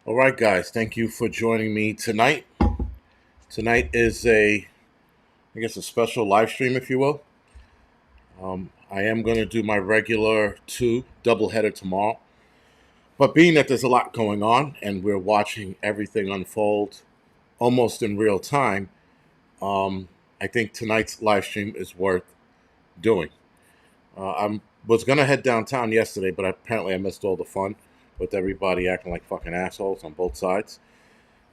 All right, guys. Thank you for joining me tonight. Tonight is a special live stream, if you will. I am going to do my regular two doubleheader tomorrow. But being that there's a lot going on and we're watching everything unfold almost in real time, I think tonight's live stream is worth doing. I was going to head downtown yesterday, but apparently I missed all the fun with everybody acting like fucking assholes on both sides.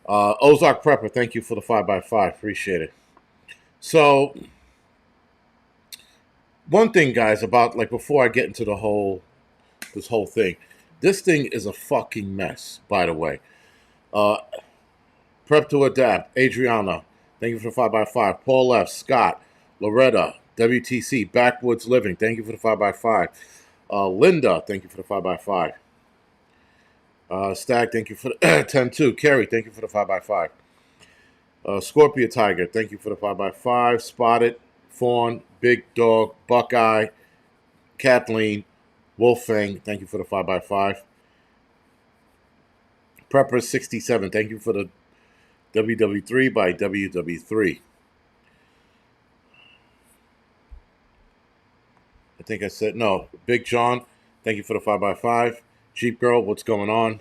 Ozark Prepper, thank you for the 5x5. Appreciate it. So, one thing, guys, about like before I get into this whole thing, this thing is a fucking mess. By the way, uh, Prep to Adapt, Adriana, thank you for the 5x5. Paul F, Scott, Loretta, WTC, Backwoods Living, thank you for the 5x5. Linda, thank you for the 5x5. Stag, thank you for the 10-2. Kerry, thank you for the 5x5. Scorpio Tiger, thank you for the 5x5. Spotted, Fawn, Big Dog, Buckeye, Kathleen, Wolfang, thank you for the 5x5. Prepper 67, thank you for the WW3 by WW3. I think I said, no, Big John, thank you for the 5x5. Jeep Girl, what's going on?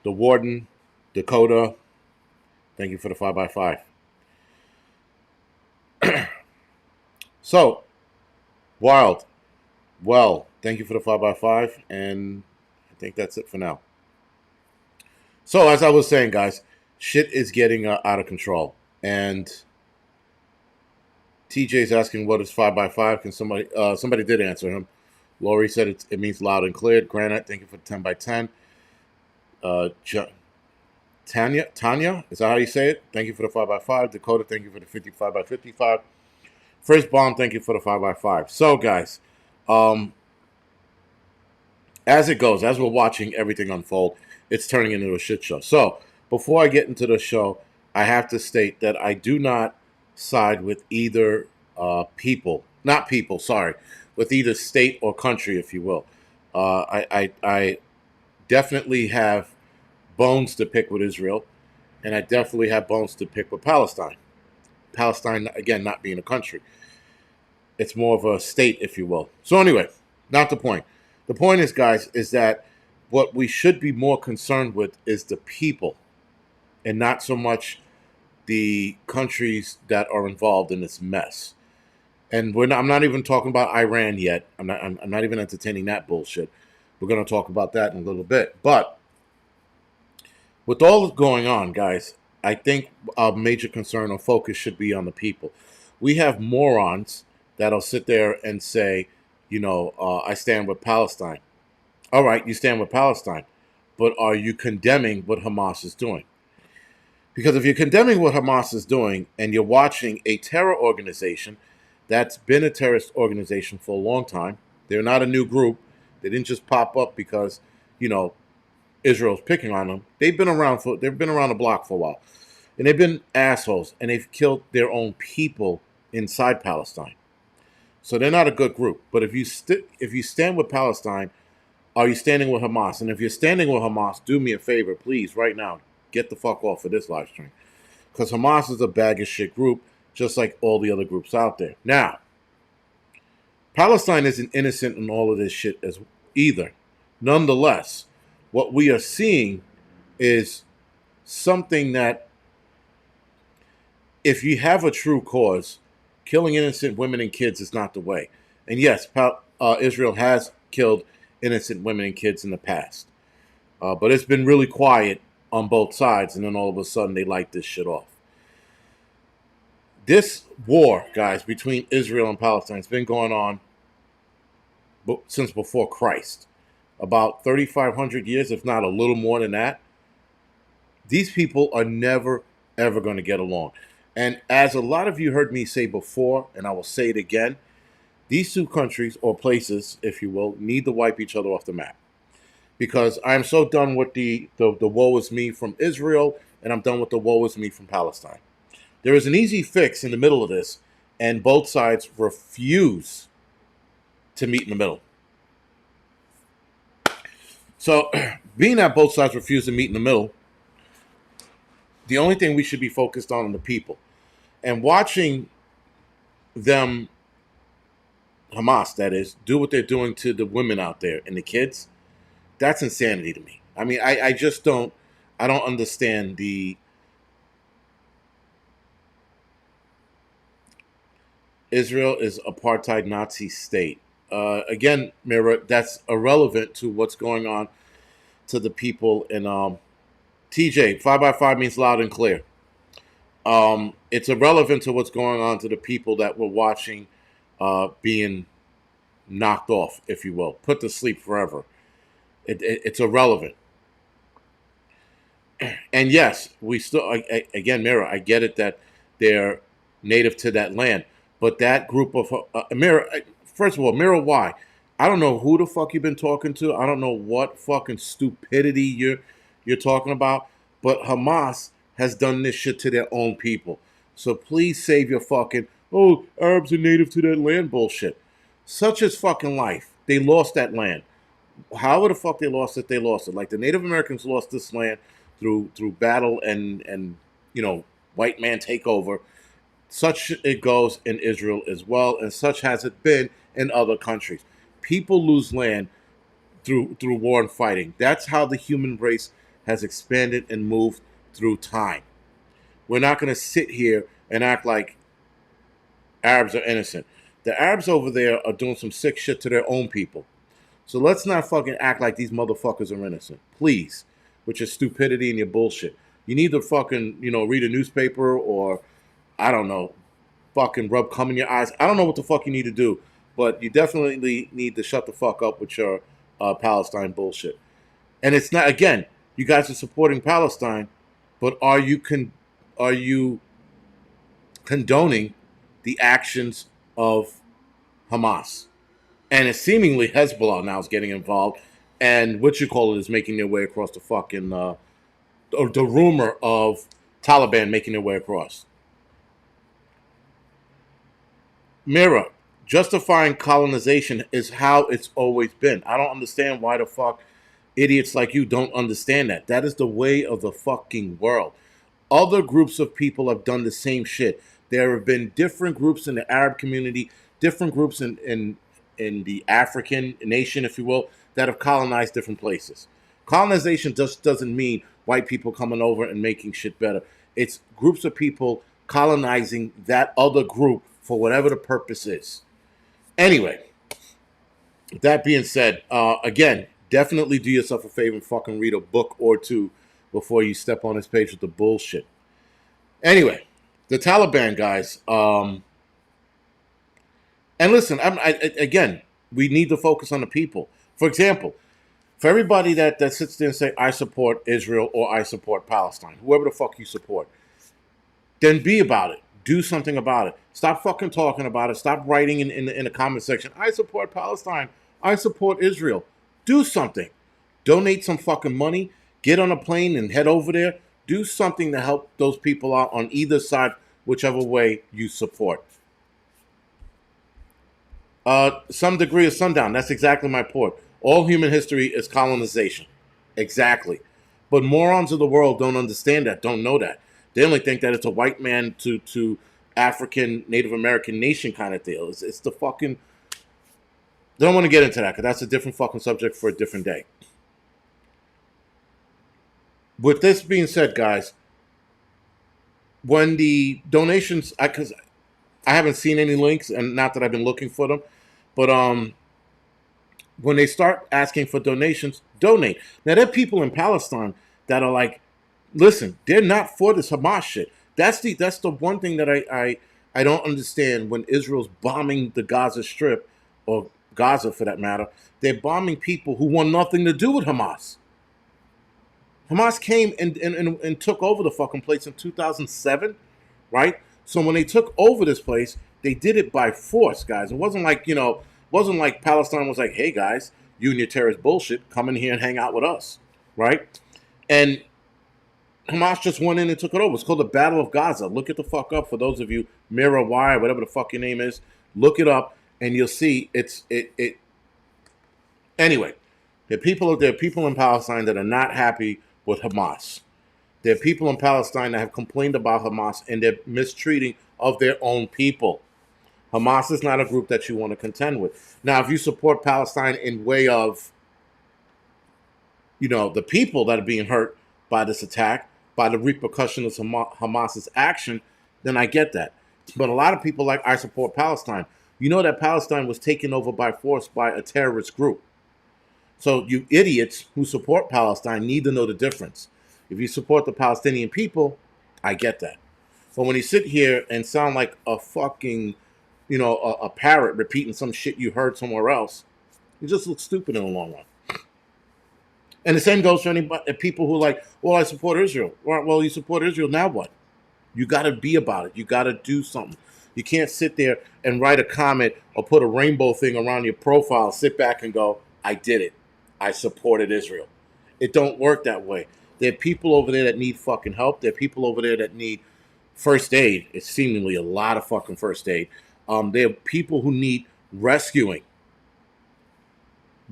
The Warden, Dakota, thank you for the 5x5. So, Wild, well, thank you for the 5x5, and I think that's it for now. So, as I was saying, guys, shit is getting out of control. And TJ's asking what is 5x5. Can somebody did answer him. Lori said it means loud and clear. Granite, thank you for the 10x10. Tanya, is that how you say it? Thank you for the 5x5. Dakota, thank you for the 55x55. First Bomb, thank you for the 5x5. So, guys, as it goes, as we're watching everything unfold, it's turning into a shit show. So, before I get into the show, I have to state that I do not side with either with either state or country, if you will. I definitely have bones to pick with Israel, and I definitely have bones to pick with Palestine. Palestine, again, not being a country. It's more of a state, if you will. So anyway, not the point. The point is, guys, is that what we should be more concerned with is the people and not so much the countries that are involved in this mess. And I'm not even talking about Iran yet. I'm not even entertaining that bullshit. We're going to talk about that in a little bit. But with all going on, guys, I think our major concern or focus should be on the people. We have morons that'll sit there and say, I stand with Palestine. All right, you stand with Palestine, but are you condemning what Hamas is doing? Because if you're condemning what Hamas is doing and you're watching a terror organization that's been a terrorist organization for a long time, they're not a new group. They didn't just pop up because, Israel's picking on them. They've been around the block for a while. And they've been assholes, and they've killed their own people inside Palestine. So they're not a good group. But if you stand with Palestine, are you standing with Hamas? And if you're standing with Hamas, do me a favor, please, right now, get the fuck off of this live stream. Because Hamas is a bag of shit group, just like all the other groups out there. Now, Palestine isn't innocent in all of this shit as either. Nonetheless, what we are seeing is something that, if you have a true cause, killing innocent women and kids is not the way. And yes, Israel has killed innocent women and kids in the past. But it's been really quiet on both sides, and then all of a sudden they light this shit off. This war, guys, between Israel and Palestine has been going on since before Christ. About 3,500 years, if not a little more than that. These people are never, ever going to get along. And as a lot of you heard me say before, and I will say it again, these two countries, or places, if you will, need to wipe each other off the map. Because I'm so done with the woe is me from Israel, and I'm done with the woe is me from Palestine. There is an easy fix in the middle of this, and both sides refuse to meet in the middle. So, being that both sides refuse to meet in the middle, the only thing we should be focused on the people. And watching them, Hamas, that is, do what they're doing to the women out there and the kids, that's insanity to me. I mean, I just don't, I don't understand the Israel is apartheid Nazi state. Again, Mira, that's irrelevant to what's going on to the people in TJ. 5x5 means loud and clear. It's irrelevant to what's going on to the people that were watching being knocked off, if you will, put to sleep forever. It's irrelevant. And yes, we still, again, Mira, I get it that they're native to that land, but that group of Mira, first of all, Mira, why? I don't know who the fuck you've been talking to. I don't know what fucking stupidity you're talking about, but Hamas has done this shit to their own people. So please save your fucking Arabs are native to that land bullshit. Such is fucking life. They lost that land. However the fuck they lost it, they lost it. Like the Native Americans lost this land through battle and white man takeover. Such it goes in Israel as well, and such has it been in other countries. People lose land through war and fighting. That's how the human race has expanded and moved through time. We're not going to sit here and act like Arabs are innocent. The Arabs over there are doing some sick shit to their own people. So let's not fucking act like these motherfuckers are innocent. Please. With your stupidity and your bullshit. You need to fucking, read a newspaper or, I don't know, fucking rub cum in your eyes. I don't know what the fuck you need to do. But you definitely need to shut the fuck up with your Palestine bullshit. And it's not, again, you guys are supporting Palestine, but are you condoning the actions of Hamas? And it's seemingly Hezbollah now is getting involved, and what you call it is making their way across the fucking, or the rumor of Taliban making their way across. Mira, justifying colonization is how it's always been. I don't understand why the fuck idiots like you don't understand that. That is the way of the fucking world. Other groups of people have done the same shit. There have been different groups in the Arab community, different groups in the African nation, if you will, that have colonized different places. Colonization just doesn't mean white people coming over and making shit better. It's groups of people colonizing that other group for whatever the purpose is. Anyway, that being said, again, definitely do yourself a favor and fucking read a book or two before you step on this page with the bullshit. Anyway, the Taliban guys, and listen, again, we need to focus on the people. For example, for everybody that sits there and say, I support Israel or I support Palestine, whoever the fuck you support, then be about it. Do something about it. Stop fucking talking about it. Stop writing in the comment section, I support Palestine. I support Israel. Do something. Donate some fucking money. Get on a plane and head over there. Do something to help those people out on either side, whichever way you support. Some degree of sundown. That's exactly my point. All human history is colonization. Exactly. But morons of the world don't understand that, don't know that. They only think that it's a white man to African, Native American nation kind of deal. It's the fucking... They don't want to get into that because that's a different fucking subject for a different day. With this being said, guys, when the donations... Because I haven't seen any links, and not that I've been looking for them, but when they start asking for donations, donate. Now, there are people in Palestine that are like, listen, they're not for this Hamas shit. That's the one thing that I don't understand when Israel's bombing the Gaza Strip, or Gaza for that matter. They're bombing people who want nothing to do with Hamas. Hamas came and took over the fucking place in 2007, right? So when they took over this place, they did it by force, guys. It wasn't like, wasn't like Palestine was like, hey, guys, you and your terrorist bullshit, come in here and hang out with us, right? And Hamas just went in and took it over. It's called the Battle of Gaza. Look it the fuck up for those of you, Mira Y, whatever the fuck your name is. Look it up, and you'll see it. Anyway, There are people in Palestine that are not happy with Hamas. There are people in Palestine that have complained about Hamas and their mistreating of their own people. Hamas is not a group that you want to contend with. Now, if you support Palestine in way of, the people that are being hurt by this attack, by the repercussions of Hamas's action, then I get that. But a lot of people like, I support Palestine. You know that Palestine was taken over by force by a terrorist group. So you idiots who support Palestine need to know the difference. If you support the Palestinian people, I get that. But when you sit here and sound like a fucking, a parrot repeating some shit you heard somewhere else, you just look stupid in the long run. And the same goes for anybody, people who are like, well, I support Israel. Well, you support Israel, now what? You got to be about it. You got to do something. You can't sit there and write a comment or put a rainbow thing around your profile, sit back and go, I did it. I supported Israel. It don't work that way. There are people over there that need fucking help. There are people over there that need first aid. It's seemingly a lot of fucking first aid. There are people who need rescuing.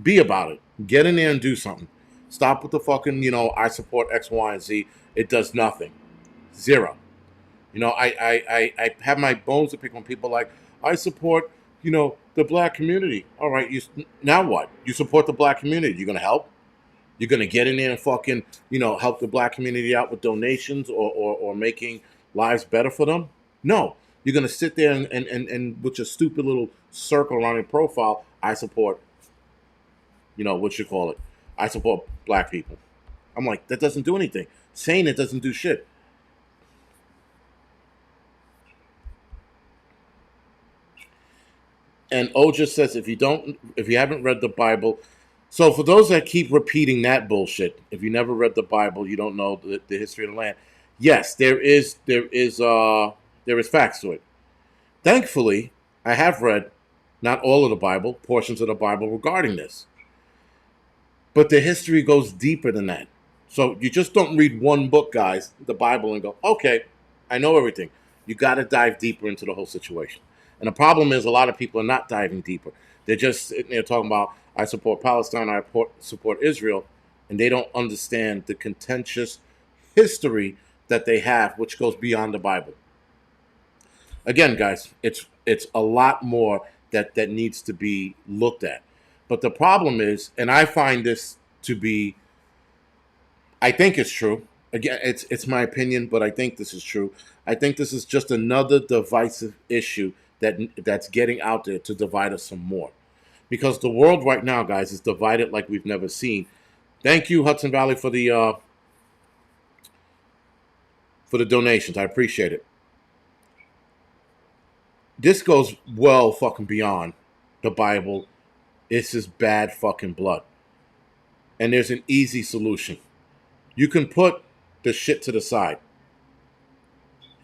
Be about it. Get in there and do something. Stop with the fucking, I support X, Y, and Z. It does nothing. Zero. I have my bones to pick when people like, I support, the black community. All right, now what? You support the black community. You're going to help? You're going to get in there and fucking, help the black community out with donations or making lives better for them? No. You're going to sit there and with your stupid little circle around your profile, I support, what you call it. I support black people. I'm like, that doesn't do anything. Saying it doesn't do shit. And O just says, if you haven't read the Bible, so for those that keep repeating that bullshit, if you never read the Bible, you don't know the history of the land. Yes, there is facts to it. Thankfully, I have read not all of the Bible, portions of the Bible regarding this. But the history goes deeper than that. So you just don't read one book, guys, the Bible, and go, okay, I know everything. You got to dive deeper into the whole situation. And the problem is a lot of people are not diving deeper. They're just sitting there talking about, I support Palestine, I support Israel, and they don't understand the contentious history that they have, which goes beyond the Bible. Again, guys, it's a lot more that needs to be looked at. But the problem is, and I find this to be, I think it's true. Again, it's my opinion, but I think this is true. I think this is just another divisive issue that's getting out there to divide us some more. Because the world right now, guys, is divided like we've never seen. Thank you, Hudson Valley, for the donations. I appreciate it. This goes well fucking beyond the Bible. It's just bad fucking blood. And there's an easy solution. You can put the shit to the side.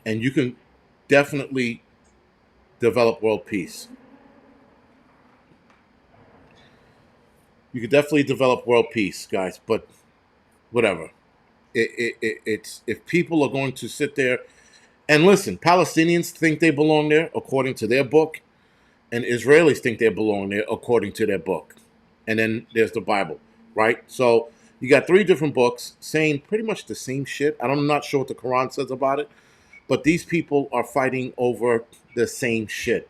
And you can definitely develop world peace. You can definitely develop world peace, guys, but whatever. It's if people are going to sit there and listen, Palestinians think they belong there according to their book, and Israelis think they belong there according to their book. And then there's the Bible, right? So you got three different books saying pretty much the same shit. I'm not sure what the Quran says about it, but these people are fighting over the same shit.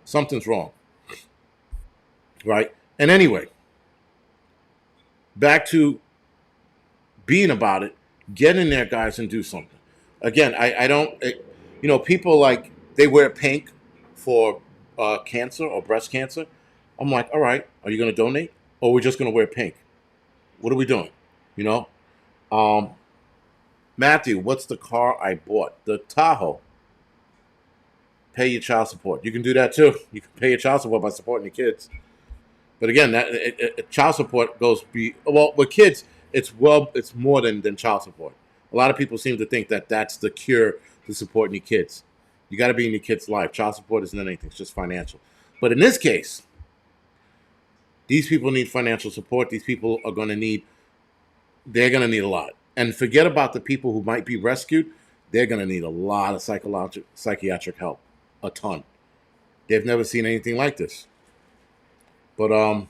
Something's wrong, right? And anyway, back to being about it. Get in there, guys, and do something. Again, I don't, people like, they wear pink for cancer or breast cancer. I'm like, all right, are you going to donate? Or we're just going to wear pink? What are we doing? Matthew, what's the car I bought? The Tahoe. Pay your child support. You can do that too. You can pay your child support by supporting your kids. But again, child support goes with kids. It's more than child support. A lot of people seem to think that that's the cure to supporting your kids. You got to be in your kid's life. Child support isn't anything; it's just financial. But in this case, these people need financial support. These people are going to need. They're going to need a lot. And forget about the people who might be rescued. They're going to need a lot of psychiatric help. A ton. They've never seen anything like this. But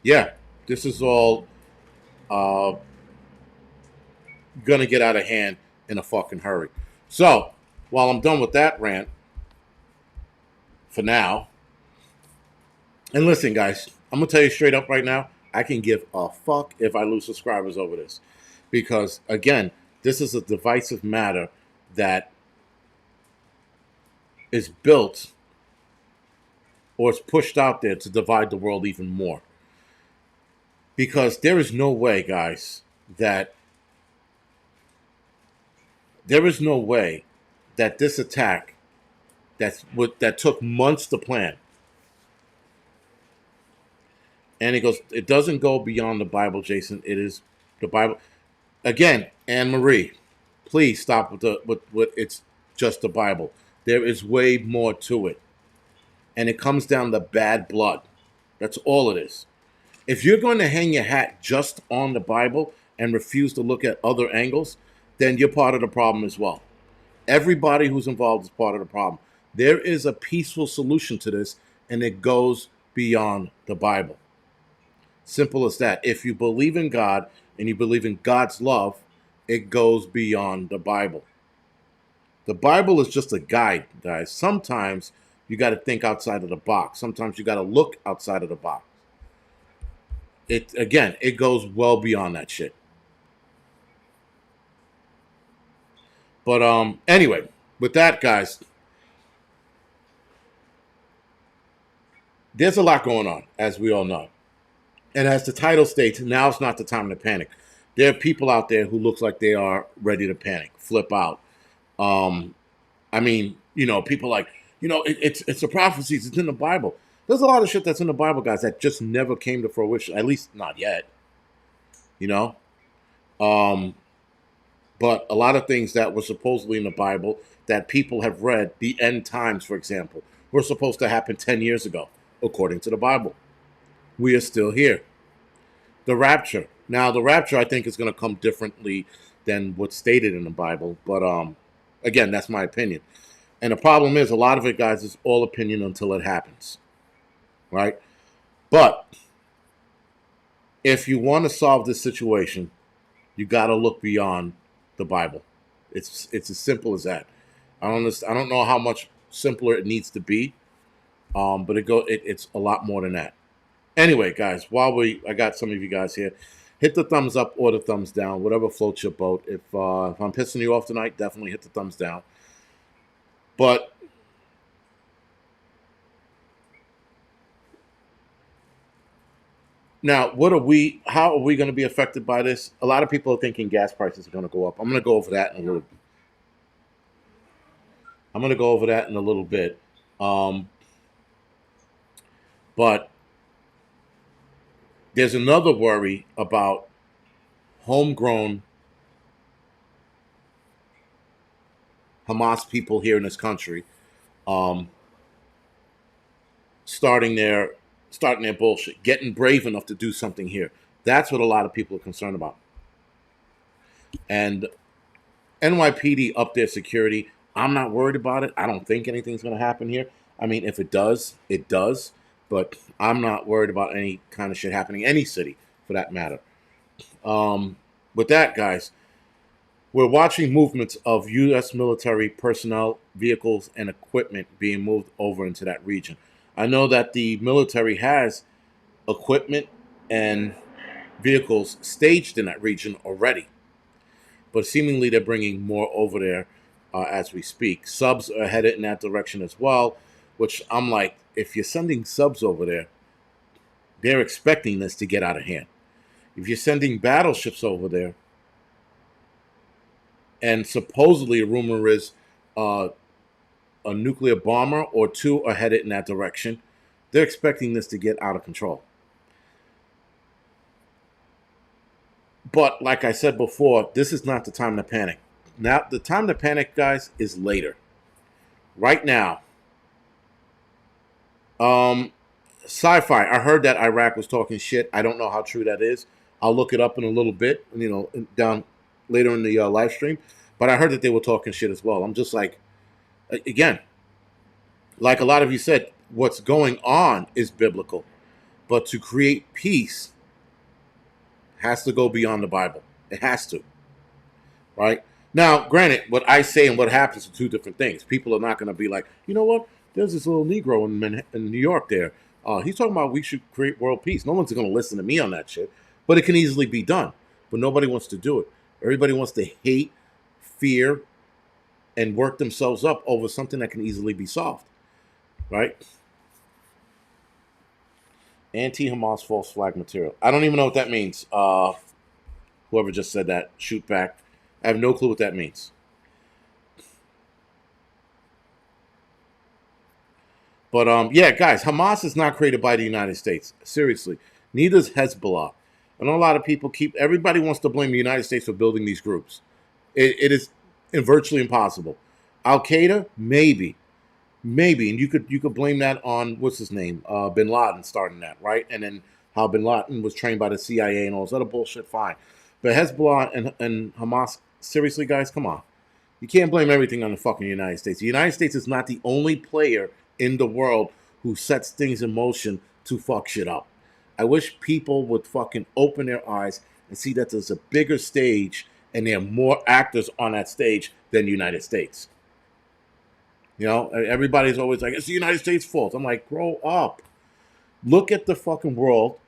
Yeah, this is all uh, gonna get out of hand in a fucking hurry. So, while I'm done with that rant for now, and listen, guys, I'm gonna tell you straight up right now, I can give a fuck if I lose subscribers over this, because again, this is a divisive matter that is built or is pushed out there to divide the world even more. Because there is no way, guys, that there is no way that this attack that took months to plan. And he goes, it doesn't go beyond the Bible, Jason. It is the Bible. Again, Anne Marie, please stop with with it's just the Bible. There is way more to it. And it comes down to bad blood. That's all it is. If you're going to hang your hat just on the Bible and refuse to look at other angles, then you're part of the problem as well. Everybody who's involved is part of the problem. There is a peaceful solution to this, and it goes beyond the Bible. Simple as that. If you believe in God and you believe in God's love, it goes beyond the Bible. The Bible is just a guide, guys. Sometimes you got to think outside of the box. Sometimes you got to look outside of the box. It goes well beyond that shit. But anyway, with that, guys, there's a lot going on, as we all know. And as the title states, now's not the time to panic. There are people out there who looks like they are ready to panic, flip out. Um, I mean, people like, it's the prophecies, it's in the Bible. There's a lot of shit that's in the Bible, guys, that just never came to fruition, at least not yet. You know? Um, but a lot of things that were supposedly in the Bible that people have read, the end times, for example, were supposed to happen 10 years ago, according to the Bible. We are still here. The rapture. Now, the rapture, I think, is going to come differently than what's stated in the Bible. But again, that's my opinion. And the problem is, a lot of it, guys, is all opinion until it happens. Right? But if you want to solve this situation, you got to look beyond the Bible. It's as simple as that. I don't know how much simpler it needs to be, but it's a lot more than that. Anyway, guys, I got some of you guys here, hit the thumbs up or the thumbs down, whatever floats your boat. If I'm pissing you off tonight, definitely hit the thumbs down. But now, how are we going to be affected by this? A lot of people are thinking gas prices are going to go up. I'm going to go over that in a little. I'm going to go over that in a little bit. But there's another worry about homegrown Hamas people here in this country, um, starting their bullshit, getting brave enough to do something here. That's what a lot of people are concerned about. And NYPD up their security. I'm not worried about it. I don't think anything's going to happen here. I mean, if it does, it does. But I'm not worried about any kind of shit happening in any city, for that matter. With that, guys, we're watching movements of U.S. military personnel, vehicles, and equipment being moved over into that region. I know that the military has equipment and vehicles staged in that region already, but seemingly they're bringing more over there as we speak. Subs are headed in that direction as well, which I'm like, if you're sending subs over there, they're expecting this to get out of hand. If you're sending battleships over there, and supposedly a rumor is a nuclear bomber or two are headed in that direction, they're expecting this to get out of control. But like I said before, this is not the time to panic. Now, the time to panic, guys, is later. Right now, sci-fi. I heard that Iraq was talking shit. I don't know how true that is. I'll look it up in a little bit, down later in the live stream. But I heard that they were talking shit as well. I'm just like, again, like a lot of you said, what's going on is biblical. But to create peace has to go beyond the Bible. It has to, right? Now, granted, what I say and what happens are two different things. People are not going to be like, you know what? There's this little Negro in New York there. He's talking about we should create world peace. No one's going to listen to me on that shit. But it can easily be done. But nobody wants to do it. Everybody wants to hate, fear, and work themselves up over something that can easily be solved, right? Anti-Hamas false flag material. I don't even know what that means. Whoever just said that, shoot back. I have no clue what that means. But yeah, guys, Hamas is not created by the United States. Seriously. Neither is Hezbollah. I know a lot of people everybody wants to blame the United States for building these groups. It is virtually impossible. Al Qaeda, maybe. Maybe, and you could blame that on what's his name, Bin Laden starting that, right? And then how Bin Laden was trained by the CIA and all this other bullshit. Fine, but Hezbollah and Hamas, seriously, guys, come on. You can't blame everything on the fucking United States. The United States is not the only player in the world who sets things in motion to fuck shit up. I wish people would fucking open their eyes and see that there's a bigger stage and there are more actors on that stage than the United States. You know, everybody's always like, it's the United States' fault. I'm like, grow up. Look at the fucking world.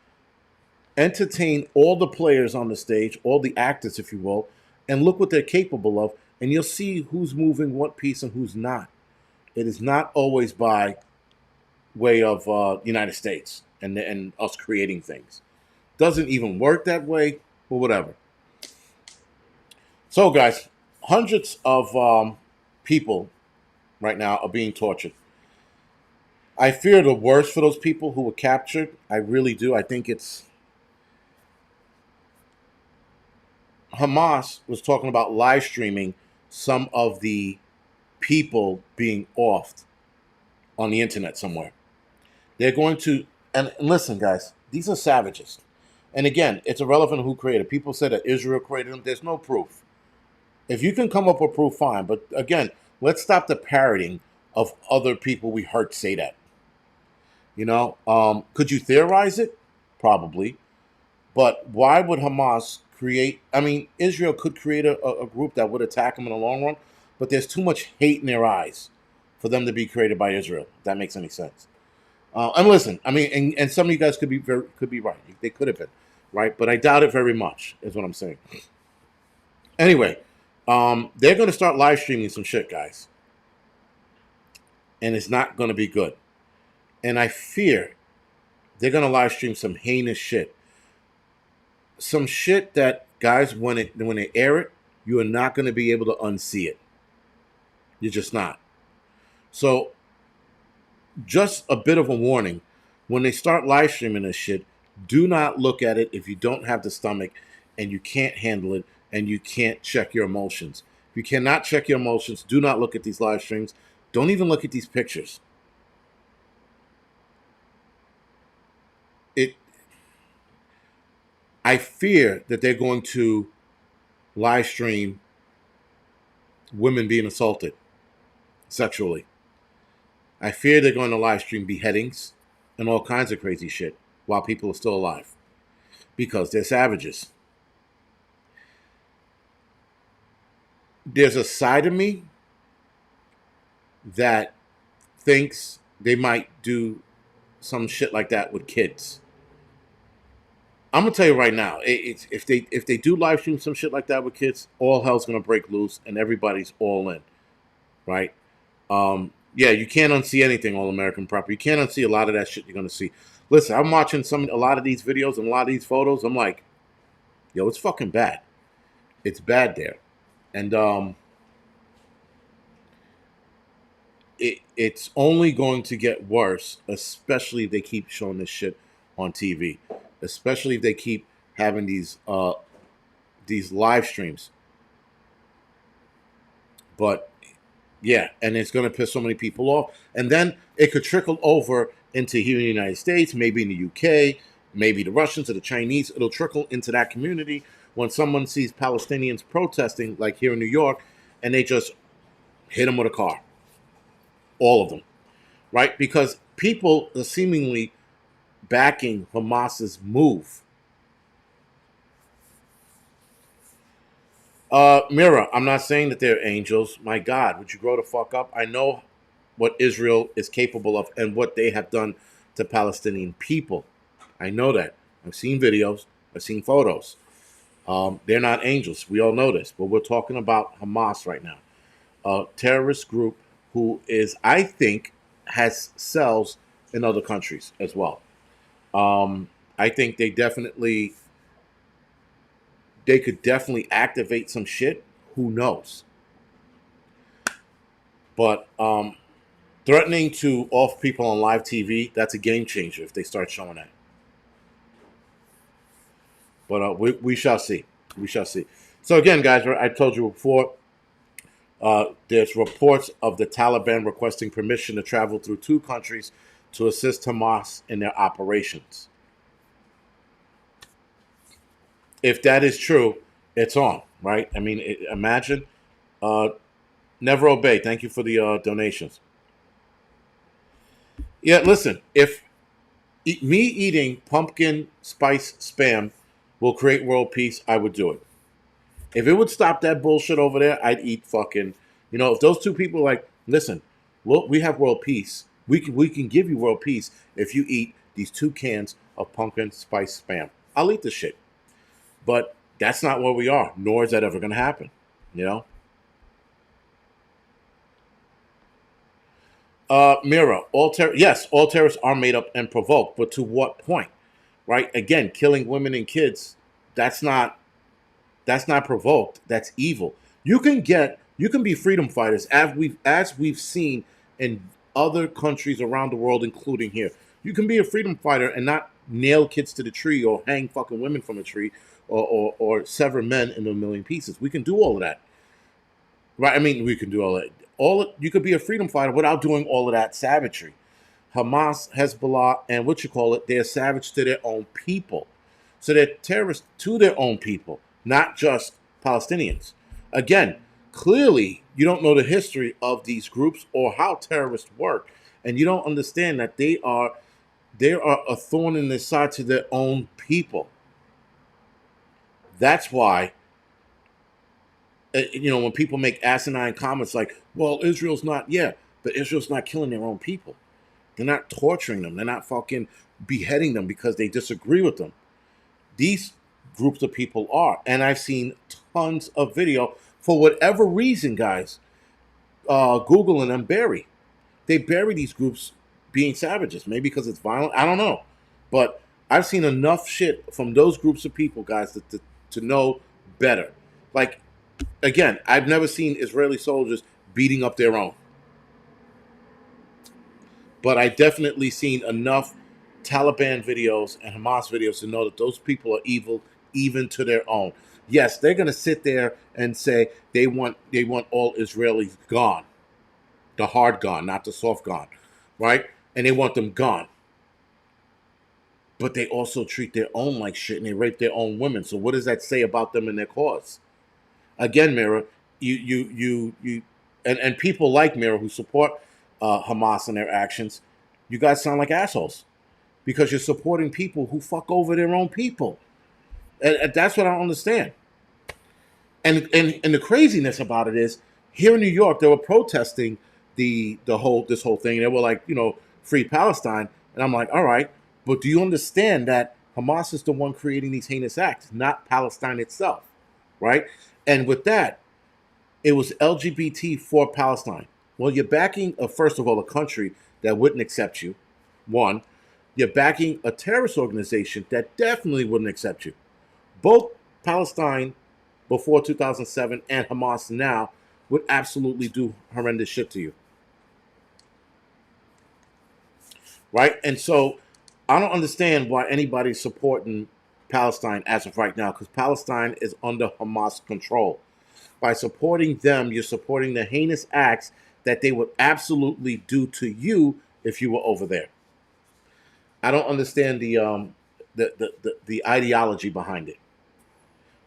Entertain all the players on the stage, all the actors, if you will, and look what they're capable of, and you'll see who's moving what piece and who's not. It is not always by way of United States and us creating things. Doesn't even work that way, but whatever. So, guys, hundreds of people right now are being tortured. I fear the worst for those people who were captured. I really do. I think it's Hamas was talking about live streaming some of the people being offed on the internet somewhere. They're going to, and listen, guys, these are savages. And again, it's irrelevant who created. People said that Israel created them. There's no proof. If you can come up with proof, fine. But again, let's stop the parroting of other people we heard say that. You know, could you theorize it? Probably. But why would Hamas create? I mean, Israel could create a group that would attack them in the long run, but there's too much hate in their eyes for them to be created by Israel. If that makes any sense. And listen, I mean, and some of you guys could be right. They could have been right, but I doubt it very much. Is what I'm saying. Anyway, they're going to start live streaming some shit, guys, and it's not going to be good. And I fear they're going to live stream some heinous shit. Some shit that, guys, when they air it, you are not going to be able to unsee it. You're just not. So, just a bit of a warning. When they start live streaming this shit, do not look at it if you don't have the stomach and you can't handle it and you can't check your emotions. If you cannot check your emotions, do not look at these live streams. Don't even look at these pictures. I fear that they're going to live stream women being assaulted sexually. I fear they're going to live stream beheadings and all kinds of crazy shit while people are still alive because they're savages. There's a side of me that thinks they might do some shit like that with kids. I'm gonna tell you right now, if they do live stream some shit like that with kids, all hell's gonna break loose and everybody's all in, right? Yeah, you can't unsee anything, Angryprepper. You can't unsee a lot of that shit you're gonna see. Listen, I'm watching a lot of these videos and a lot of these photos. I'm like, yo, it's fucking bad. It's bad there, and it's only going to get worse, especially if they keep showing this shit on TV. Especially if they keep having these live streams. But yeah, and it's going to piss so many people off. And then it could trickle over into here in the United States, maybe in the UK, maybe the Russians or the Chinese. It'll trickle into that community when someone sees Palestinians protesting, like here in New York, and they just hit them with a car. All of them. Right? Because people are seemingly backing Hamas's move. Mira, I'm not saying that they're angels. My God, would you grow the fuck up? I know what Israel is capable of and what they have done to Palestinian people. I know that. I've seen videos. I've seen photos. They're not angels. We all know this. But we're talking about Hamas right now. A terrorist group who is, I think, has cells in other countries as well. I think they could definitely activate some shit. Who knows? But threatening to off people on live TV, that's a game changer if they start showing that. But we shall see. We shall see. So again, guys, I told you before, there's reports of the Taliban requesting permission to travel through 2 countries to assist Hamas in their operations. If that is true, it's on, right? I mean, imagine. Uh, Never obey. Thank you for the donations. Yeah, listen, if me eating pumpkin spice spam will create world peace, I would do it. If it would stop that bullshit over there, I'd eat fucking. If those 2 people are like, listen, we have world peace. We can give you world peace if you eat these 2 cans of pumpkin spice spam. I'll eat the shit. But that's not where we are, nor is that ever going to happen. You know. Mira, yes, all terrorists are made up and provoked, but to what point? Right? Again, killing women and kids, that's not provoked. That's evil. You can be freedom fighters as we've seen in other countries around the world, including here. You can be a freedom fighter and not nail kids to the tree or hang fucking women from a tree or sever men into a million pieces. We can do all of that. Right? I mean, we can do all that. You could be a freedom fighter without doing all of that savagery. Hamas, Hezbollah, and what you call it, they're savage to their own people. So they're terrorists to their own people, not just Palestinians. Again, clearly you don't know the history of these groups or how terrorists work, and you don't understand that they are a thorn in the side to their own people. That's why when people make asinine comments like, "Well, Israel's not," yeah, but Israel's not killing their own people. They're not torturing them. They're not fucking beheading them because they disagree with them. These groups of people are, and I've seen tons of video for whatever reason, guys. Google and them they bury these groups being savages. Maybe because it's violent. I don't know, but I've seen enough shit from those groups of people, guys, to know better. Like, again, I've never seen Israeli soldiers beating up their own. But I definitely seen enough Taliban videos and Hamas videos to know that those people are evil even to their own. Yes, they're going to sit there and say they want all Israelis gone. The hard gone, not the soft gone, right? And they want them gone. But they also treat their own like shit and they rape their own women. So what does that say about them and their cause? Again, Mira, you and people like Mira who support Hamas and their actions, you guys sound like assholes because you're supporting people who fuck over their own people, and that's what I don't understand. And the craziness about it is, here in New York, they were protesting this whole thing. They were like, free Palestine, and I'm like, all right, but do you understand that Hamas is the one creating these heinous acts, not Palestine itself, right? And with that, it was LGBT for Palestine. Well, you're backing, first of all, a country that wouldn't accept you. One, you're backing a terrorist organization that definitely wouldn't accept you. Both Palestine before 2007 and Hamas now would absolutely do horrendous shit to you. Right? And so I don't understand why anybody's supporting Palestine as of right now, because Palestine is under Hamas control. By supporting them, you're supporting the heinous acts that they would absolutely do to you if you were over there. I don't understand the ideology behind it,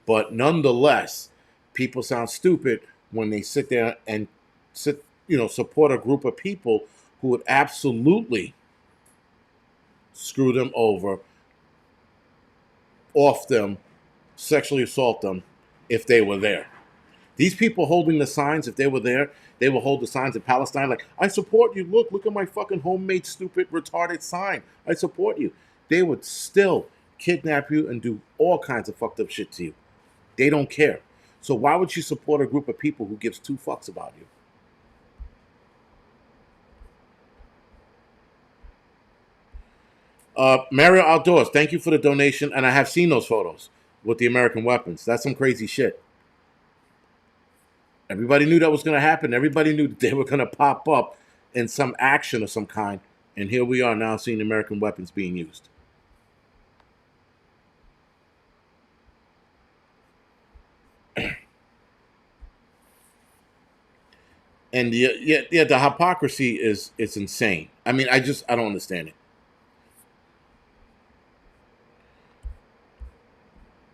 but nonetheless, people sound stupid when they sit there and support a group of people who would absolutely screw them over, off them, sexually assault them if they were there. These people holding the signs, if they were there, they will hold the signs in Palestine like, I support you. Look at my fucking homemade, stupid, retarded sign. I support you. They would still kidnap you and do all kinds of fucked up shit to you. They don't care. So why would you support a group of people who gives two fucks about you? Mario Outdoors, thank you for the donation. And I have seen those photos with the American weapons. That's some crazy shit. Everybody knew that was going to happen. Everybody knew that they were going to pop up in some action of some kind. And here we are now seeing American weapons being used. And the hypocrisy is insane. I mean, I don't understand it.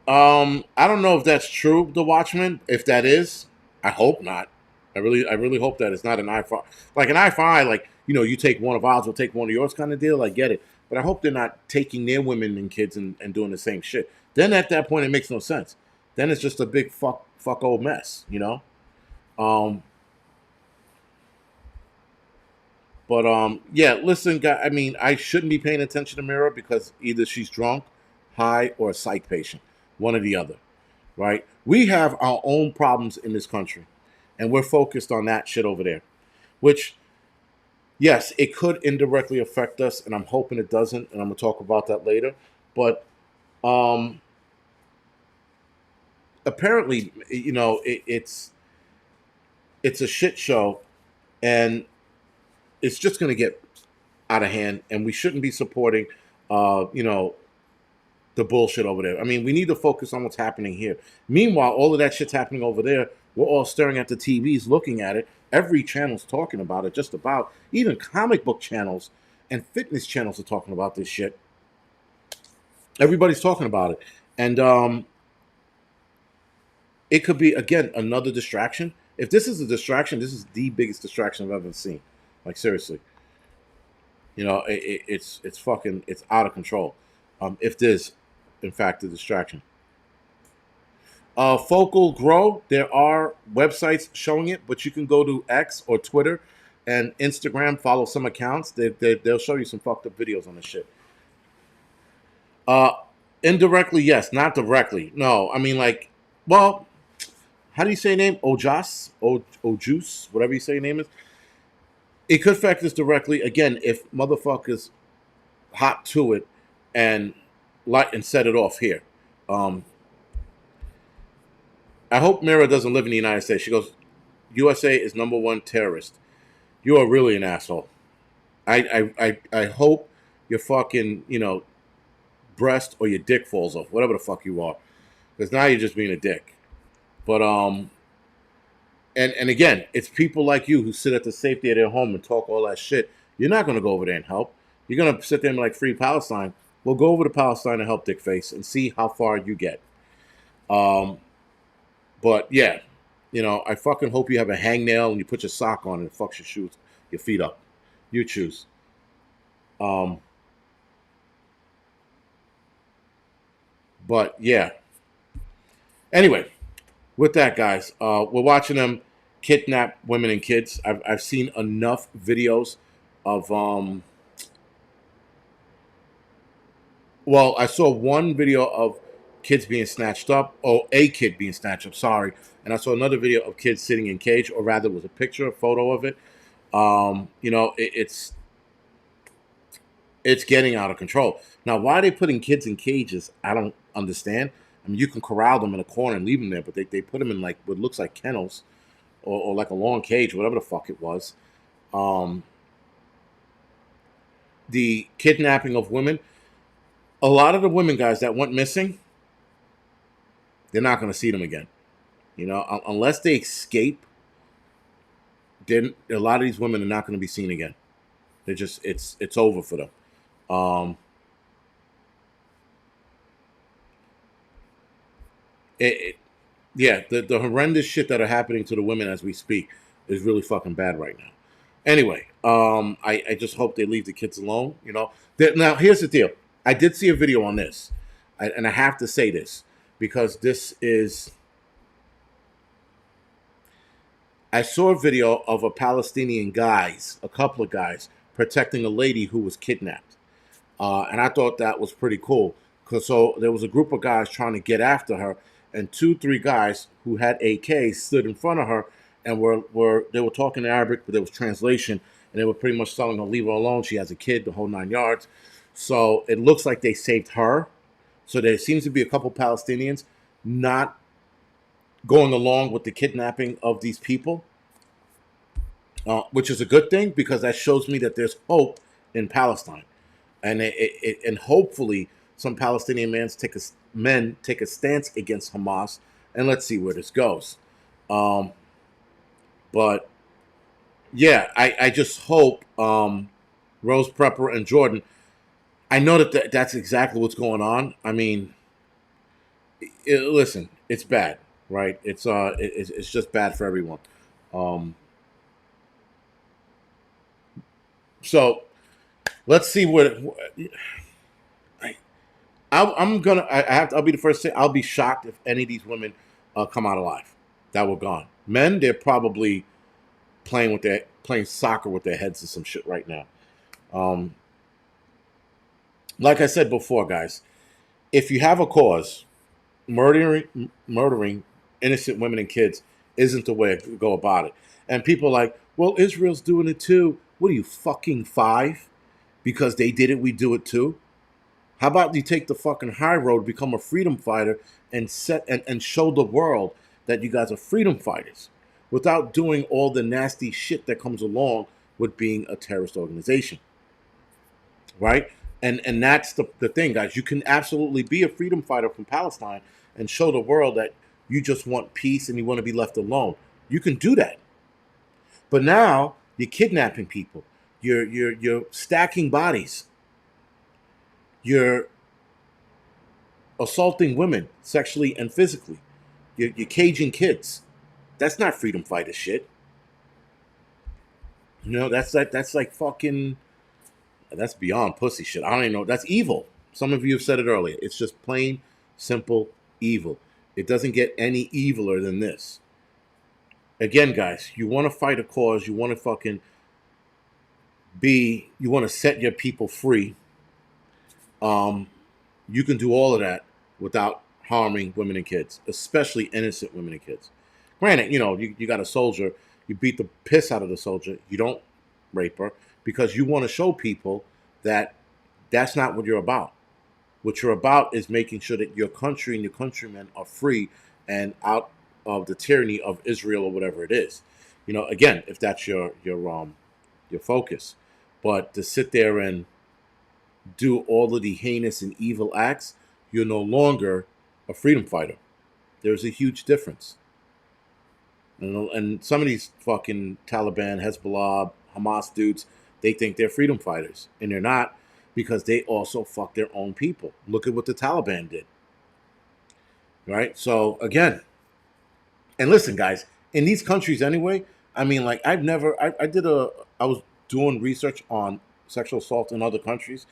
I don't know if that's true, The Watchmen. If that is, I hope not. I really hope that it's not an eye for like an eye for eye. Like you take one of ours, we'll take one of yours kind of deal. I get it, but I hope they're not taking their women and kids and doing the same shit. Then at that point, it makes no sense. Then it's just a big fuck old mess. Um, but yeah. Listen, guy. I mean, I shouldn't be paying attention to Mira because either she's drunk, high, or a psych patient. One or the other. Right? We have our own problems in this country, and we're focused on that shit over there. Which, yes, it could indirectly affect us, and I'm hoping it doesn't, and I'm gonna talk about that later. But um, apparently, it's a shit show, and it's just gonna get out of hand, and we shouldn't be supporting, uh, you know, the bullshit over there. I mean, we need to focus on what's happening here. Meanwhile, all of that shit's happening over there. We're all staring at the TVs, looking at it. Every channel's talking about it, just about. Even comic book channels and fitness channels are talking about this shit. Everybody's talking about it. And it could be, again, another distraction. If this is a distraction, this is the biggest distraction I've ever seen. Like, seriously. It's fucking, it's out of control. If there's, in fact, a distraction. Focal Grow, there are websites showing it, but you can go to X or Twitter and Instagram, follow some accounts. They'll show you some fucked up videos on this shit. Uh, Indirectly, yes, not directly. No, I mean, like, well, how do you say your name? Ojas? Ojuice? Whatever you say your name is. It could affect us directly. Again, if motherfuckers hot to it and light and set it off here. Um, I hope Mira doesn't live in the United States. She goes, USA is number one terrorist. You are really an asshole. I hope your fucking, breast or your dick falls off, whatever the fuck you are. Because now you're just being a dick. But and again, it's people like you who sit at the safety of their home and talk all that shit. You're not gonna go over there and help. You're gonna sit there and be like, free Palestine. Well, go over to Palestine and help Dickface and see how far you get. Um, but yeah, I fucking hope you have a hangnail and you put your sock on and it fucks your shoes, your feet up. You choose. Um, but yeah. Anyway, with that, guys, we're watching them kidnap women and kids. I've seen enough videos of Well, I saw one video of kids being snatched up, or a kid being snatched up. Sorry, and I saw another video of kids sitting in cage, or rather, it was a picture, a photo of it. It's getting out of control. Now, why are they putting kids in cages? I don't understand. I mean, you can corral them in a corner and leave them there, but they put them in like what looks like kennels or like a long cage, whatever the fuck it was. Um, the kidnapping of women. A lot of the women, guys, that went missing, they're not going to see them again. Unless they escape, then a lot of these women are not going to be seen again. They're just it's over for them. Um, it, it yeah, the horrendous shit that are happening to the women as we speak is really fucking bad right now. Anyway, I just hope they leave the kids alone. Now here's the deal. I did see a video on this, and I have to say this because this is. I saw a video of a Palestinian guys, a couple of guys, protecting a lady who was kidnapped. And I thought that was pretty cool. Cause so there was a group of guys trying to get after her, and two, three guys who had AKs stood in front of her and they were talking in Arabic, but there was translation, and they were pretty much telling her leave her alone. She has a kid, the whole 9 yards. So it looks like they saved her. So there seems to be a couple Palestinians not going along with the kidnapping of these people, which is a good thing because that shows me that there's hope in Palestine, and and hopefully some Palestinian men take a stance against Hamas, and let's see where this goes. Um, but yeah, I just hope Rose Prepper and Jordan. I know that's exactly what's going on. I mean, listen, it's bad, right? It's just bad for everyone. Um, so let's see what. I'm gonna. I have. To, I'll be the first to say. I'll be shocked if any of these women come out alive that were gone. Men, they're probably playing soccer with their heads or some shit right now. Um, like I said before, guys, if you have a cause, murdering innocent women and kids isn't the way to go about it. And people are like, well, Israel's doing it too. What are you fucking five? Because they did it, we do it too. How about you take the fucking high road, become a freedom fighter, and and show the world that you guys are freedom fighters without doing all the nasty shit that comes along with being a terrorist organization, right? And that's the thing, guys. You can absolutely be a freedom fighter from Palestine and show the world that you just want peace and you want to be left alone. You can do that. But now you're kidnapping people. You're stacking bodies. You're assaulting women sexually and physically. You're caging kids. That's not freedom fighter shit. That's like fucking. That's beyond pussy shit. I don't even know. That's evil. Some of you have said it earlier. It's just plain, simple evil. It doesn't get any eviler than this. Again, guys, you want to fight a cause. You want to fucking be. You want to set your people free. Um, you can do all of that without harming women and kids, especially innocent women and kids. Granted, you got a soldier, you beat the piss out of the soldier, you don't rape her because you want to show people that that's not what you're about. What you're about is making sure that your country and your countrymen are free and out of the tyranny of Israel or whatever it is. Again, if that's your focus, but to sit there and do all of the heinous and evil acts, you're no longer a freedom fighter. There's a huge difference. And some of these fucking Taliban, Hezbollah, Hamas dudes, they think they're freedom fighters. And they're not because they also fuck their own people. Look at what the Taliban did. Right? So, again, and listen, guys, in these countries anyway, I mean, like, I was doing research on sexual assault in other countries,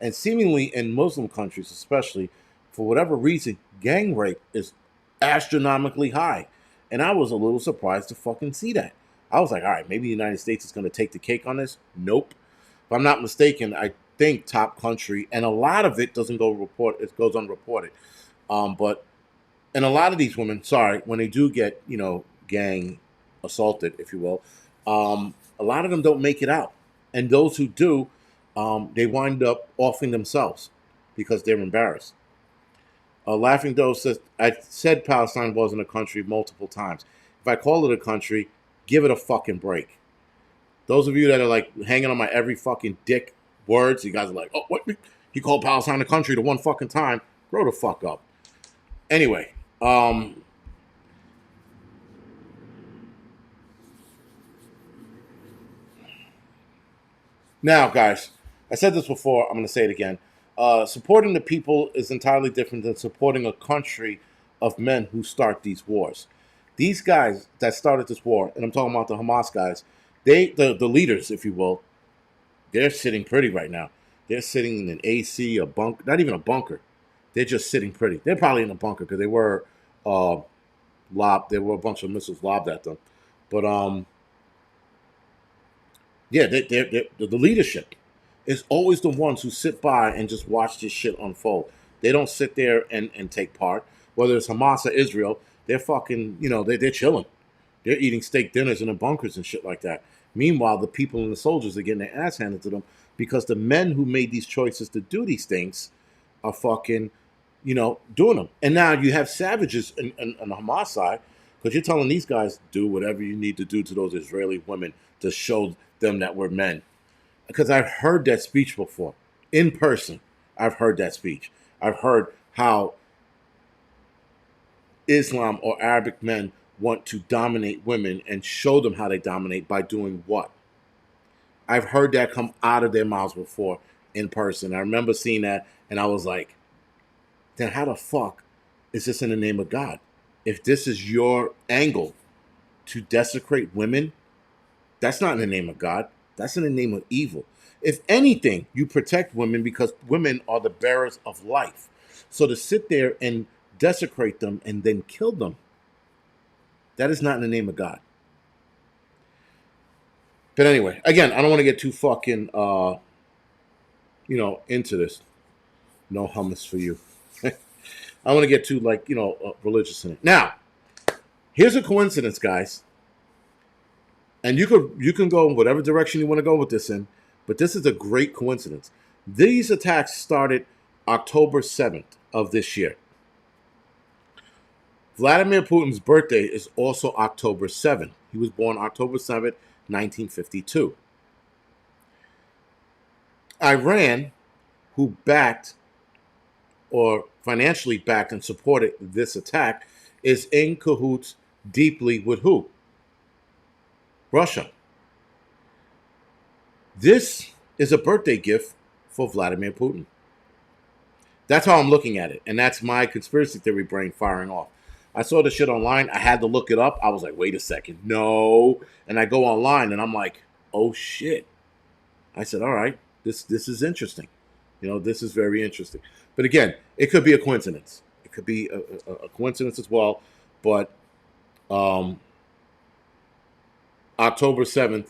and seemingly in Muslim countries, especially, for whatever reason, gang rape is astronomically high. And I was a little surprised to fucking see that. I was like, all right, maybe the United States is going to take the cake on this. Nope. If I'm not mistaken, I think top country, and a lot of it doesn't go report. It goes unreported. But and a lot of these women, sorry, when they do get gang assaulted, if you will, a lot of them don't make it out, and those who do, they wind up offing themselves because they're embarrassed. Laughing Doe says, I said Palestine wasn't a country multiple times. If I call it a country, give it a fucking break. Those of you that are like hanging on my every fucking dick words, you guys are like, oh, what? He called Palestine a country the one fucking time. Grow the fuck up. Anyway, now, guys, I said this before. I'm going to say it again. Supporting the people is entirely different than supporting a country of men who start these wars. These guys that started this war, and I'm talking about the Hamas guys, the leaders, if you will, they're sitting pretty right now. They're sitting in an AC, a bunker, not even a bunker. They're just sitting pretty. They're probably in a bunker because they were uh, lobbed. There were a bunch of missiles lobbed at them. But yeah, the leadership is always the ones who sit by and just watch this shit unfold. They don't sit there and take part. Whether it's Hamas or Israel, they're fucking, they're chilling. They're eating steak dinners in the bunkers and shit like that. Meanwhile, the people and the soldiers are getting their ass handed to them because the men who made these choices to do these things are fucking, doing them. And now you have savages on the Hamas side because you're telling these guys, do whatever you need to do to those Israeli women to show them that we're men. Because I've heard that speech before in person. I've heard that speech. I've heard how Islam or Arabic men want to dominate women and show them how they dominate by doing what? I've heard that come out of their mouths before in person. I remember seeing that and I was like, then how the fuck is this in the name of God? If this is your angle to desecrate women, that's not in the name of God. That's in the name of evil. If anything, you protect women because women are the bearers of life. So to sit there and desecrate them and then kill them, that is not in the name of God. But anyway, again, I don't want to get too fucking, into this. No hummus for you. I want to get too, religious in it. Now, here's a coincidence, guys. And you can go in whatever direction you want to go with this in, but this is a great coincidence. These attacks started October 7th of this year. Vladimir Putin's birthday is also October 7th. He was born October 7th, 1952. Iran, who backed or financially backed and supported this attack, is in cahoots deeply with who? Russia. This is a birthday gift for Vladimir Putin. That's how I'm looking at it. And that's my conspiracy theory brain firing off. I saw the shit online. I had to look it up. I was like, wait a second. No. And I go online and I'm like, oh shit. I said, all right, this is interesting. This is very interesting. But again, it could be a coincidence. It could be a coincidence as well. But October 7th,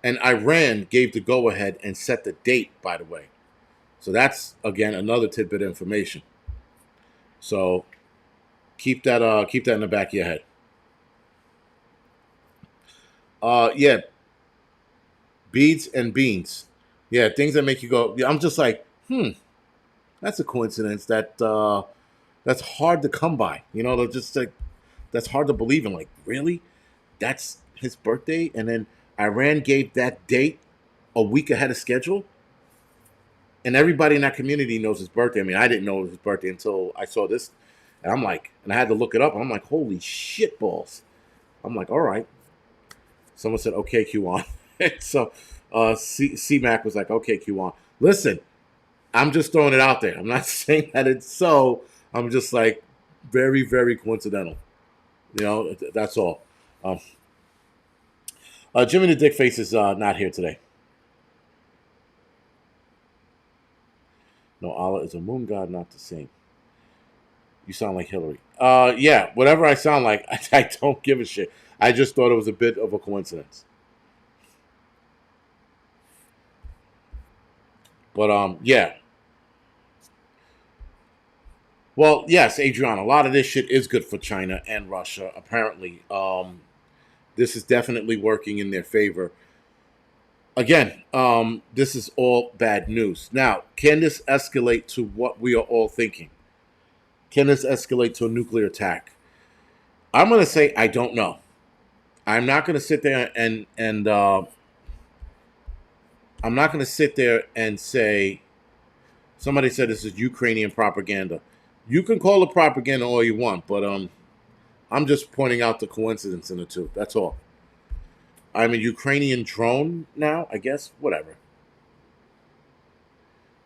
and Iran gave the go-ahead and set the date, by the way. So that's, again, another tidbit of information. So keep that in the back of your head. Yeah, beads and beans. Yeah, things that make you go. Yeah, I'm just like, that's a coincidence that's hard to come by. They're just like, that's hard to believe in. Like, really? That's his birthday? And then Iran gave that date a week ahead of schedule? And everybody in that community knows his birthday. I mean, I didn't know it was his birthday until I saw this. And I'm like, and I had to look it up. And I'm like, holy shit balls. I'm like, all right. Someone said, okay, Q-on. So C-Mac was like, okay, Q-on. Listen, I'm just throwing it out there. I'm not saying that it's so. I'm just like, very, very coincidental. That's all. Jimmy the Dickface is not here today. No, Allah is a moon god, not the same. You sound like Hillary. Yeah, whatever I sound like, I don't give a shit. I just thought it was a bit of a coincidence. But yeah. Well, yes, Adriana, a lot of this shit is good for China and Russia, apparently. This is definitely working in their favor. Again, this is all bad news. Now, can this escalate to what we are all thinking? Can this escalate to a nuclear attack? I'm going to say I don't know. I'm not going to sit there and I'm not going to sit there and say, somebody said this is Ukrainian propaganda. You can call it propaganda all you want, but I'm just pointing out the coincidence in the two. That's all. I'm a Ukrainian drone now, I guess. Whatever.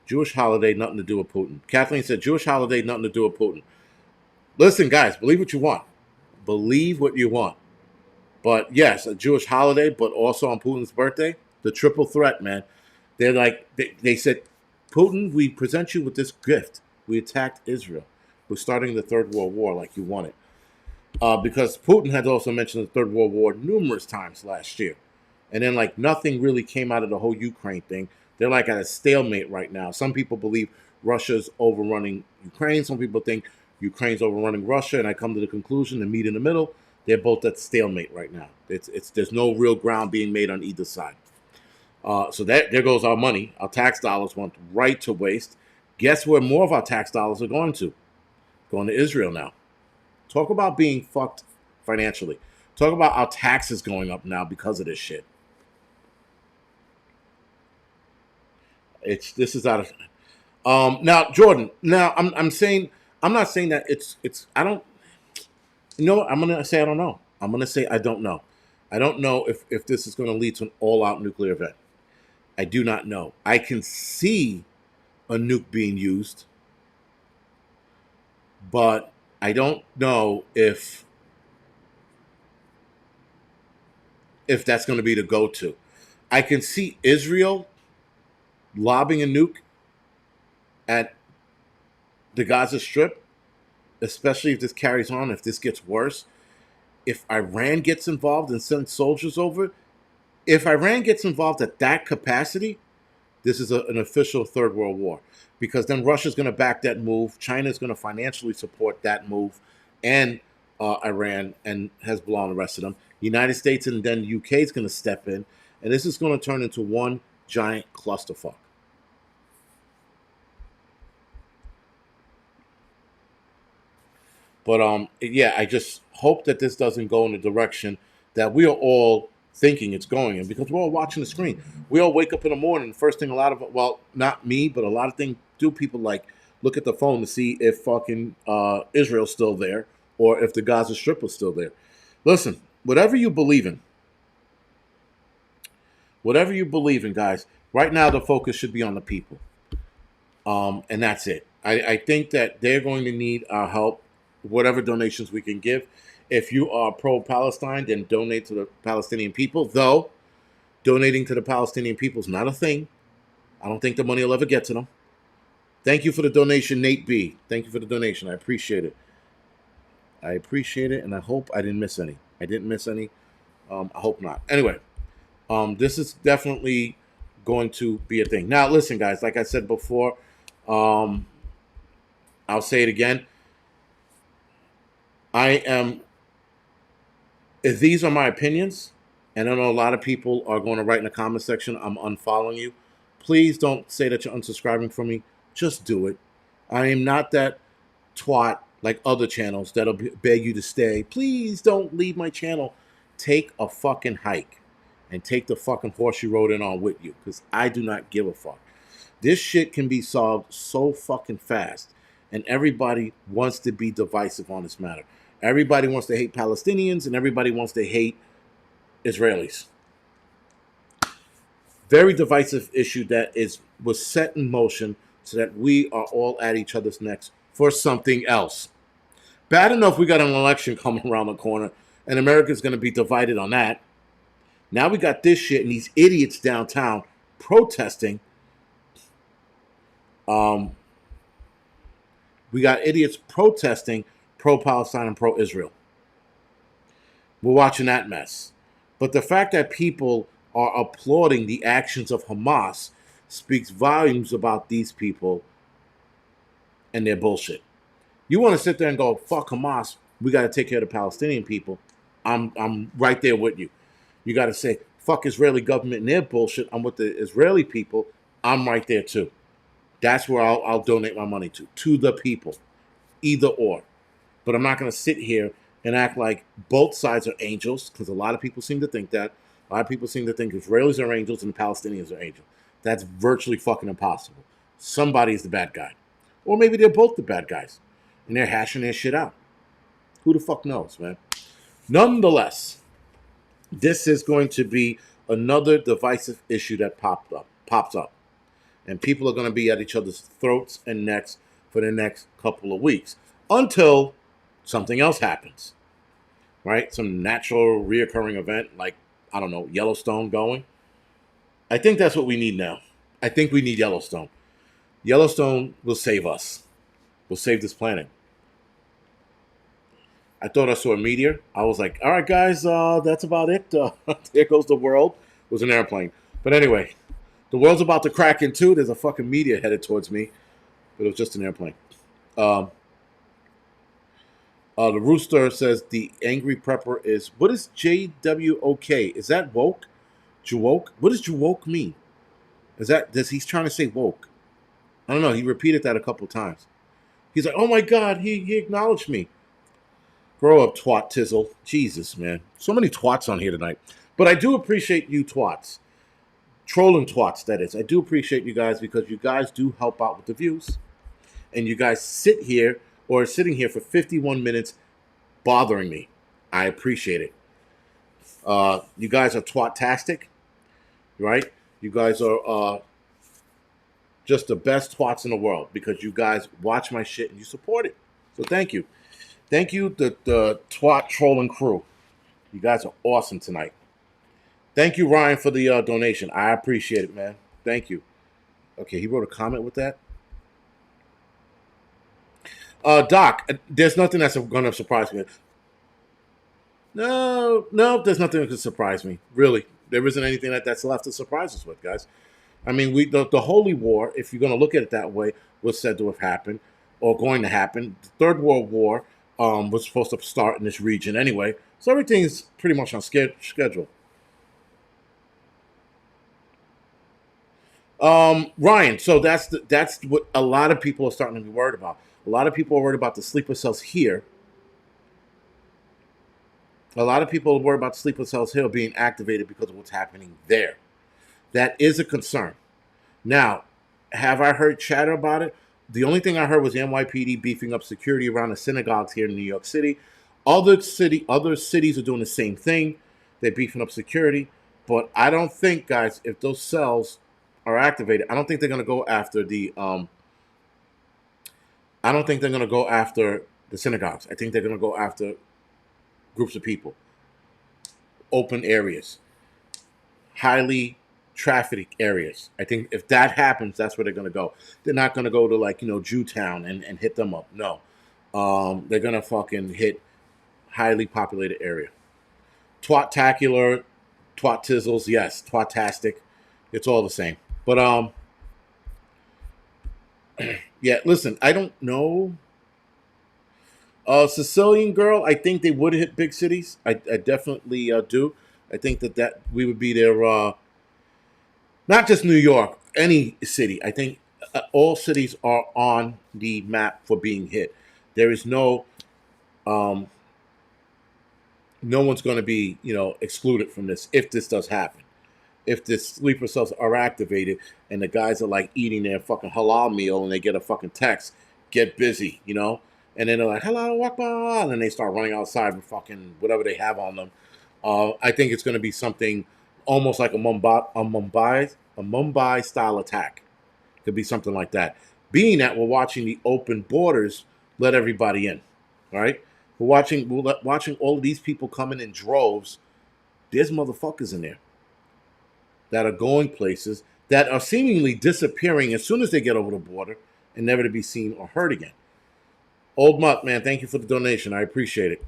Jewish holiday, nothing to do with Putin. Kathleen said, Jewish holiday, nothing to do with Putin. Listen, guys, believe what you want. Believe what you want. But yes, a Jewish holiday, but also on Putin's birthday, the triple threat, man. They're like, they said, Putin, we present you with this gift. We attacked Israel. We're starting the Third World War like you wanted. Because Putin had also mentioned the Third World War numerous times last year. And then, like, nothing really came out of the whole Ukraine thing. They're like at a stalemate right now. Some people believe Russia's overrunning Ukraine. Some people think Ukraine's overrunning Russia. And I come to the conclusion to meet in the middle. They're both at stalemate right now. It's there's no real ground being made on either side. So there goes our money. Our tax dollars went right to waste. Guess where more of our tax dollars are going to? Going to Israel now. Talk about being fucked financially. Talk about our taxes going up now because of this shit. This is out of now, Jordan. Now I'm saying I'm not saying that it's I don't you know what I'm gonna say I don't know. I'm gonna say I don't know. I don't know if this is gonna lead to an all out nuclear event. I do not know. I can see a nuke being used, but I don't know if that's going to be the go-to. I can see Israel lobbing a nuke at the Gaza Strip, especially if this carries on, if this gets worse. If Iran gets involved and sends soldiers over, if Iran gets involved at that capacity, this is an official Third World War. Because then Russia's going to back that move. China's going to financially support that move. And Iran and Hezbollah and the rest of them. The United States and then the UK is going to step in. And this is going to turn into one giant clusterfuck. But yeah, I just hope that this doesn't go in the direction that we are all thinking it's going in, because we're all watching the screen. We all wake up in the morning. The first thing a lot of, well, not me, but a lot of things do, people like look at the phone to see if fucking Israel's still there or if the Gaza Strip was still there. Listen, whatever you believe in, guys, right now the focus should be on the people. And that's it. I think that they're going to need our help, whatever donations we can give. If you are pro-Palestine, then donate to the Palestinian people. Though, donating to the Palestinian people is not a thing. I don't think the money will ever get to them. Thank you for the donation, Nate B. Thank you for the donation. I appreciate it. I appreciate it, and I hope I didn't miss any. I didn't miss any. I hope not. Anyway, this is definitely going to be a thing. Now, listen, guys, like I said before, I'll say it again. If these are my opinions, and I know a lot of people are going to write in the comment section, I'm unfollowing you. Please don't say that you're unsubscribing from me. Just do it. I am not that twat like other channels that'll beg you to stay. Please don't leave my channel. Take a fucking hike and take the fucking horse you rode in on with you, because I do not give a fuck. This shit can be solved so fucking fast, and everybody wants to be divisive on this matter. Everybody wants to hate Palestinians, and everybody wants to hate Israelis. Very divisive issue that was set in motion so that we are all at each other's necks for something else. Bad enough we got an election coming around the corner, and America's going to be divided on that. Now we got this shit and these idiots downtown protesting. We got idiots protesting pro-Palestine and pro-Israel. We're watching that mess. But the fact that people are applauding the actions of Hamas speaks volumes about these people and their bullshit. You want to sit there and go, fuck Hamas, we got to take care of the Palestinian people. I'm right there with you. You got to say, fuck Israeli government and their bullshit. I'm with the Israeli people. I'm right there too. That's where I'll donate my money to the people. Either or. But I'm not going to sit here and act like both sides are angels, because a lot of people seem to think that. A lot of people seem to think Israelis are angels and Palestinians are angels. That's virtually fucking impossible. Somebody is the bad guy. Or maybe they're both the bad guys, and they're hashing their shit out. Who the fuck knows, man? Nonetheless, this is going to be another divisive issue that pops up. And people are going to be at each other's throats and necks for the next couple of weeks, until something else happens. right? Some natural reoccurring event like, I don't know, Yellowstone going. I think that's what we need now. I think we need Yellowstone. Yellowstone will save us. Will save this planet. I thought I saw a meteor. I was like, all right, guys, that's about it. There goes the world. It was an airplane. But anyway, the world's about to crack in two. There's a fucking meteor headed towards me, but it was just an airplane. Um, the Rooster says the Angry Prepper is, what is JWOK? Is that woke? Jawoke? What does Jawoke mean? Does he's trying to say woke? I don't know. He repeated that a couple times. He's like, oh my God, he acknowledged me. Grow up, twat tizzle. Jesus, man. So many twats on here tonight. But I do appreciate you twats. Trolling twats, that is. I do appreciate you guys because you guys do help out with the views. And you guys sit here or are sitting here for 51 minutes bothering me. I appreciate it. You guys are twat-tastic, right? You guys are just the best twats in the world because you guys watch my shit and you support it. So thank you. Thank you, the twat trolling crew. You guys are awesome tonight. Thank you, Ryan, for the donation. I appreciate it, man. Thank you. Okay, he wrote a comment with that. Doc, there's nothing that's going to surprise me. No, there's nothing that could surprise me. Really, there isn't anything that's left to surprise us with, guys. I mean, the Holy War, if you're going to look at it that way, was said to have happened or going to happen. The Third World War was supposed to start in this region anyway, so everything's pretty much on schedule. Ryan, so that's what a lot of people are starting to be worried about. A lot of people are worried about the sleeper cells here. A lot of people are worried about sleeper cells here being activated because of what's happening there. That is a concern. Now, have I heard chatter about it? The only thing I heard was the NYPD beefing up security around the synagogues here in New York City. Other cities are doing the same thing. They're beefing up security. But I don't think, guys, if those cells are activated, I don't think they're going to go after I don't think they're going to go after the synagogues. I think they're going to go after groups of people, open areas, highly trafficked areas. I think if that happens, that's where they're going to go. They're not going to go to Jewtown and hit them up. No, they're going to fucking hit highly populated area. Twat-tacular, twat-tizzles, yes, twat-tastic. It's all the same. But yeah, listen, I don't know. Sicilian girl, I think they would hit big cities. I definitely do. I think that we would be there. Not just New York, any city. I think all cities are on the map for being hit. There is no one's going to be excluded from this if this does happen. If the sleeper cells are activated and the guys are like eating their fucking halal meal and they get a fucking text, get busy, and then they're like, hello, Akbar, and then they start running outside with fucking whatever they have on them. I think it's going to be something almost like a Mumbai style attack. Could be something like that. Being that we're watching the open borders let everybody in, right? We're watching all of these people coming in droves. There's motherfuckers in there that are going places that are seemingly disappearing as soon as they get over the border and never to be seen or heard again. Old Mutt, man, thank you for the donation. I appreciate it.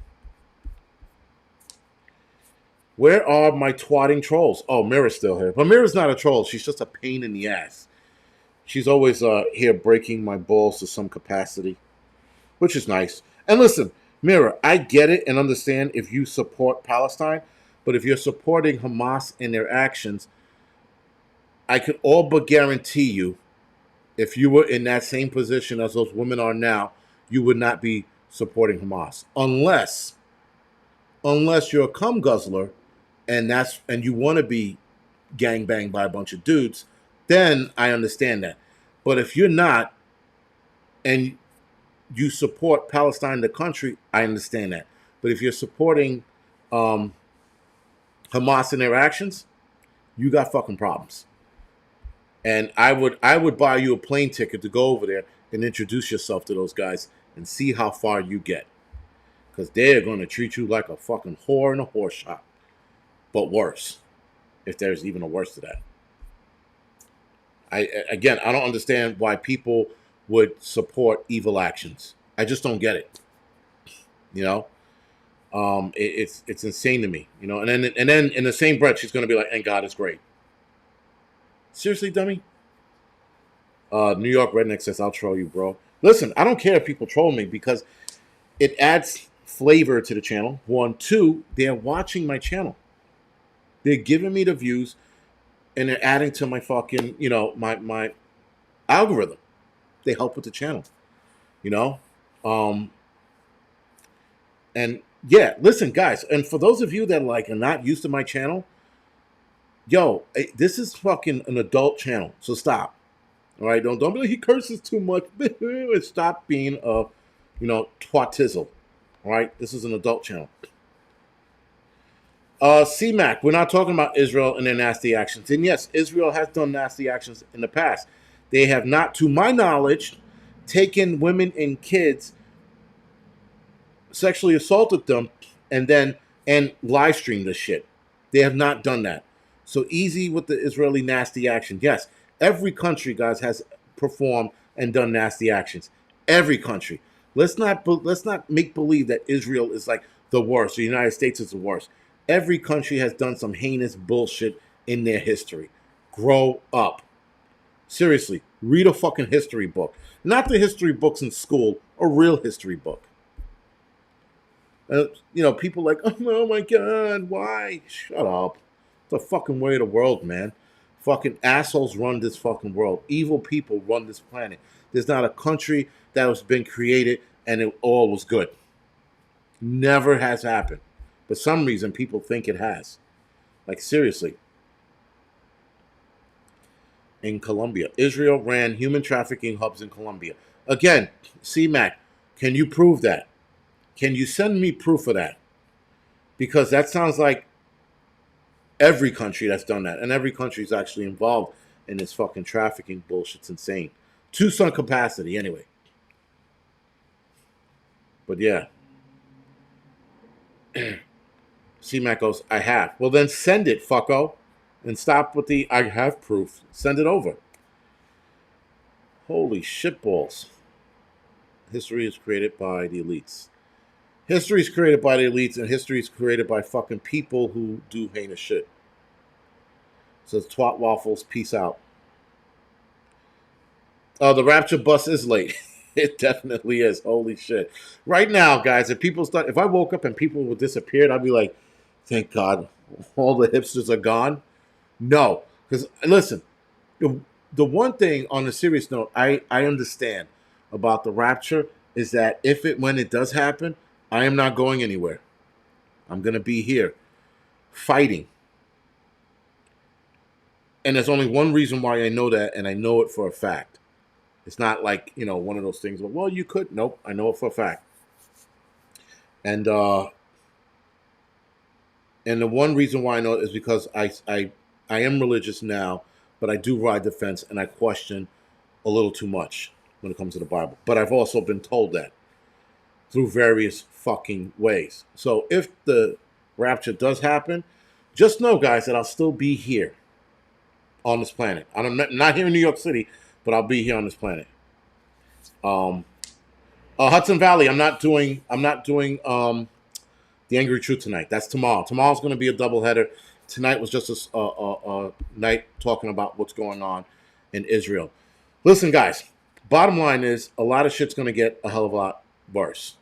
Where are my twatting trolls? Oh, Mira's still here. But Mira's not a troll. She's just a pain in the ass. She's always here breaking my balls to some capacity, which is nice. And listen, Mira, I get it and understand if you support Palestine, but if you're supporting Hamas in their actions, I could all but guarantee you, if you were in that same position as those women are now, you would not be supporting Hamas. Unless you're a cum guzzler and you want to be gangbanged by a bunch of dudes, then I understand that. But if you're not and you support Palestine, the country, I understand that. But if you're supporting Hamas in their actions, you got fucking problems. And I would buy you a plane ticket to go over there and introduce yourself to those guys and see how far you get. because they're going to treat you like a fucking whore in a horse shop, but worse, if there's even a worse to that. I don't understand why people would support evil actions. I just don't get it. You know, it's insane to me. You know, and then in the same breath, she's going to be like, "And God is great." Seriously, dummy. New York Redneck says, "I'll troll you, bro." Listen, I don't care if people troll me because it adds flavor to the channel. One, two, they're watching my channel. They're giving me the views, and they're adding to my fucking, my algorithm. They help with the channel, you know. Um, and yeah, listen, guys, and for those of you that like are not used to my channel, yo, this is fucking an adult channel, so stop. All right, don't be like he curses too much. Stop being a, twatizzle. All right, this is an adult channel. CMAC, we're not talking about Israel and their nasty actions. And yes, Israel has done nasty actions in the past. They have not, to my knowledge, taken women and kids, sexually assaulted them, and live streamed this shit. They have not done that. So easy with the Israeli nasty action. Yes, every country, guys, has performed and done nasty actions. Every country. Let's not make believe that Israel is like the worst. The United States is the worst. Every country has done some heinous bullshit in their history. Grow up. Seriously, read a fucking history book. Not the history books in school, a real history book. People like, oh my God, why? Shut up. It's the fucking way of the world, man. Fucking assholes run this fucking world. Evil people run this planet. There's not a country that has been created and it all was good. Never has happened. For some reason, people think it has. Like, seriously. In Colombia, Israel ran human trafficking hubs in Colombia. Again, CMAC, can you prove that? Can you send me proof of that? Because that sounds like every country that's done that. And every country is actually involved in this fucking trafficking bullshit. It's insane. To some capacity, anyway. But yeah. CMAC goes, I have. Well, then send it, fucko. And stop with the I have proof. Send it over. Holy shitballs. History is created by the elites. History is created by the elites, and history is created by fucking people who do heinous shit. So twat waffles, peace out. Oh, the rapture bus is late. It definitely is. Holy shit. Right now, guys, if I woke up and people would disappear, I'd be like, thank God, all the hipsters are gone. No, because listen, the one thing on a serious note, I understand about the rapture is that when it does happen, I am not going anywhere. I'm going to be here fighting. And there's only one reason why I know that, and I know it for a fact. It's not like, one of those things where, well, you could. Nope, I know it for a fact. And the one reason why I know it is because I am religious now, but I do ride the fence and I question a little too much when it comes to the Bible. But I've also been told that through various fucking ways. So if the rapture does happen, just know, guys, that I'll still be here on this planet. I'm not here in New York City, but I'll be here on this planet. Hudson Valley. I'm not doing the Angry Truth tonight. That's tomorrow. Tomorrow's going to be a doubleheader. Tonight was just a night talking about what's going on in Israel. Listen, guys. Bottom line is a lot of shit's going to get a hell of a lot worse.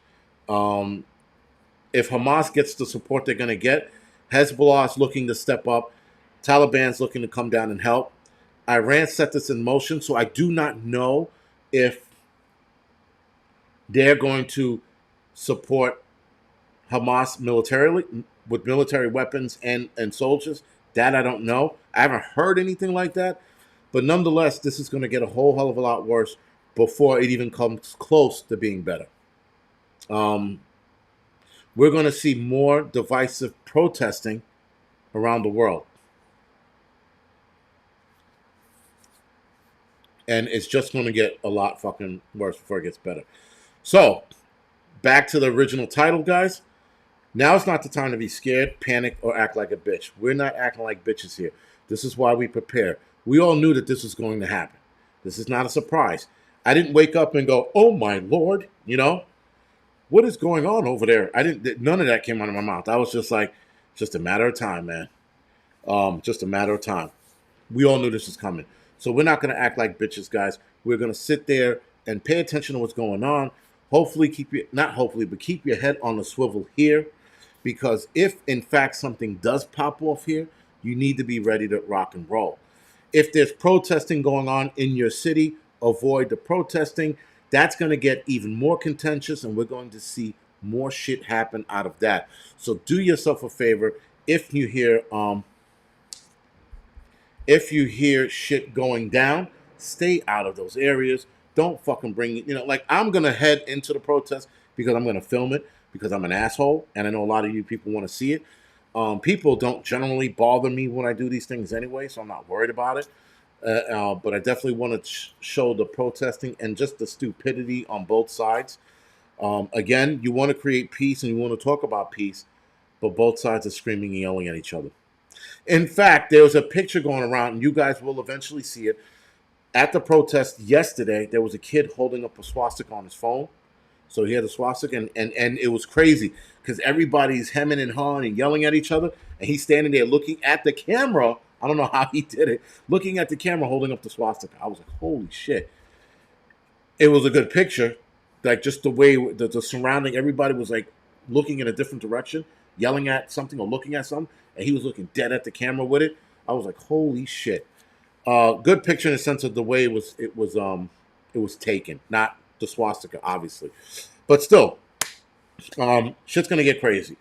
If Hamas gets the support they're going to get, Hezbollah is looking to step up. Taliban's looking to come down and help. Iran set this in motion, so I do not know if they're going to support Hamas militarily with military weapons and soldiers. That I don't know. I haven't heard anything like that. But nonetheless, this is going to get a whole hell of a lot worse before it even comes close to being better. We're going to see more divisive protesting around the world. And it's just going to get a lot fucking worse before it gets better. So, back to the original title, guys. Now is not the time to be scared, panic, or act like a bitch. We're not acting like bitches here. This is why we prepare. We all knew that this was going to happen. This is not a surprise. I didn't wake up and go, "Oh my lord," what is going on over there? I didn't. None of that came out of my mouth. I was just like, just a matter of time, man. Just a matter of time. We all knew this was coming. So we're not going to act like bitches, guys. We're going to sit there and pay attention to what's going on. Hopefully, not hopefully, but keep your head on the swivel here. Because if, in fact, something does pop off here, you need to be ready to rock and roll. If there's protesting going on in your city, avoid the protesting. That's going to get even more contentious, and we're going to see more shit happen out of that. So do yourself a favor. If you hear shit going down, stay out of those areas. Don't fucking bring it. Like, I'm going to head into the protest because I'm going to film it because I'm an asshole. And I know a lot of you people want to see it. People don't generally bother me when I do these things anyway, so I'm not worried about it. But I definitely want to show the protesting and just the stupidity on both sides. Again, you want to create peace and you want to talk about peace, but both sides are screaming and yelling at each other. In fact, there was a picture going around, and you guys will eventually see it. At the protest yesterday, there was a kid holding up a swastika on his phone. So he had a swastika, and it was crazy because everybody's hemming and hawing and yelling at each other, and he's standing there looking at the camera. I don't know how he did it, looking at the camera, holding up the swastika. I was like, holy shit. It was a good picture. Like, just the way the surrounding, everybody was like looking in a different direction, yelling at something or looking at something, and he was looking dead at the camera with it. I was like, holy shit. Good picture in the sense of the way it was taken, not the swastika, obviously, but still, shit's gonna get crazy.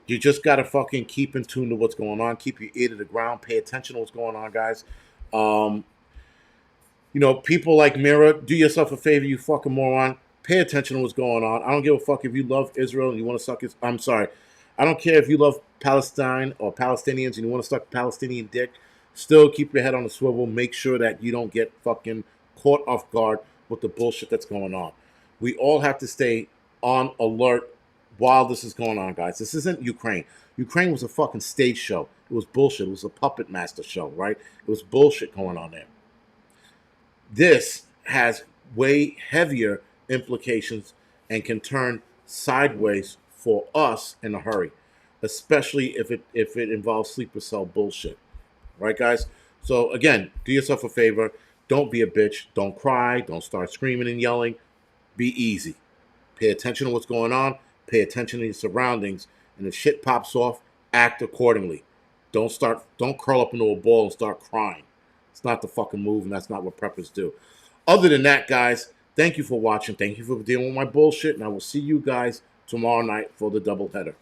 You just gotta fucking keep in tune to what's going on. Keep your ear to the ground. Pay attention to what's going on, guys. Um, People like Mira, do yourself a favor, you fucking moron. Pay attention to what's going on. I don't give a fuck if you love Israel and you want to suck his. I'm sorry. I don't care if you love Palestine or Palestinians and you want to suck Palestinian dick. Still keep your head on the swivel. Make sure that you don't get fucking caught off guard with the bullshit that's going on. We all have to stay on alert while this is going on, guys. This isn't Ukraine. Ukraine was a fucking stage show. It was bullshit. It was a puppet master show, right? It was bullshit going on there. This has way heavier implications and can turn sideways for us in a hurry, especially if it involves sleeper cell bullshit. Right, guys? So again, do yourself a favor. Don't be a bitch. Don't cry. Don't start screaming and yelling. Be easy. Pay attention to what's going on. Pay attention to your surroundings. And if shit pops off, act accordingly. Don't curl up into a ball and start crying. It's not the fucking move, and that's not what preppers do. Other than that, guys, thank you for watching. Thank you for dealing with my bullshit, and I will see you guys tomorrow night for the doubleheader.